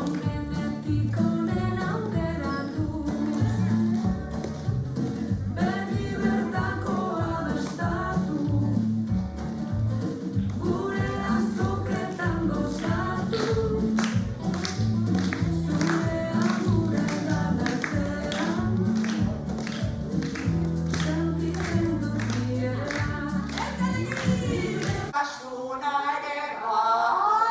Genetikoren aukeratuz, begi bertako abestatu, gure azoketan gozatu, zurea guretan atzean, sentitzen dut direla. Asuna ere bai.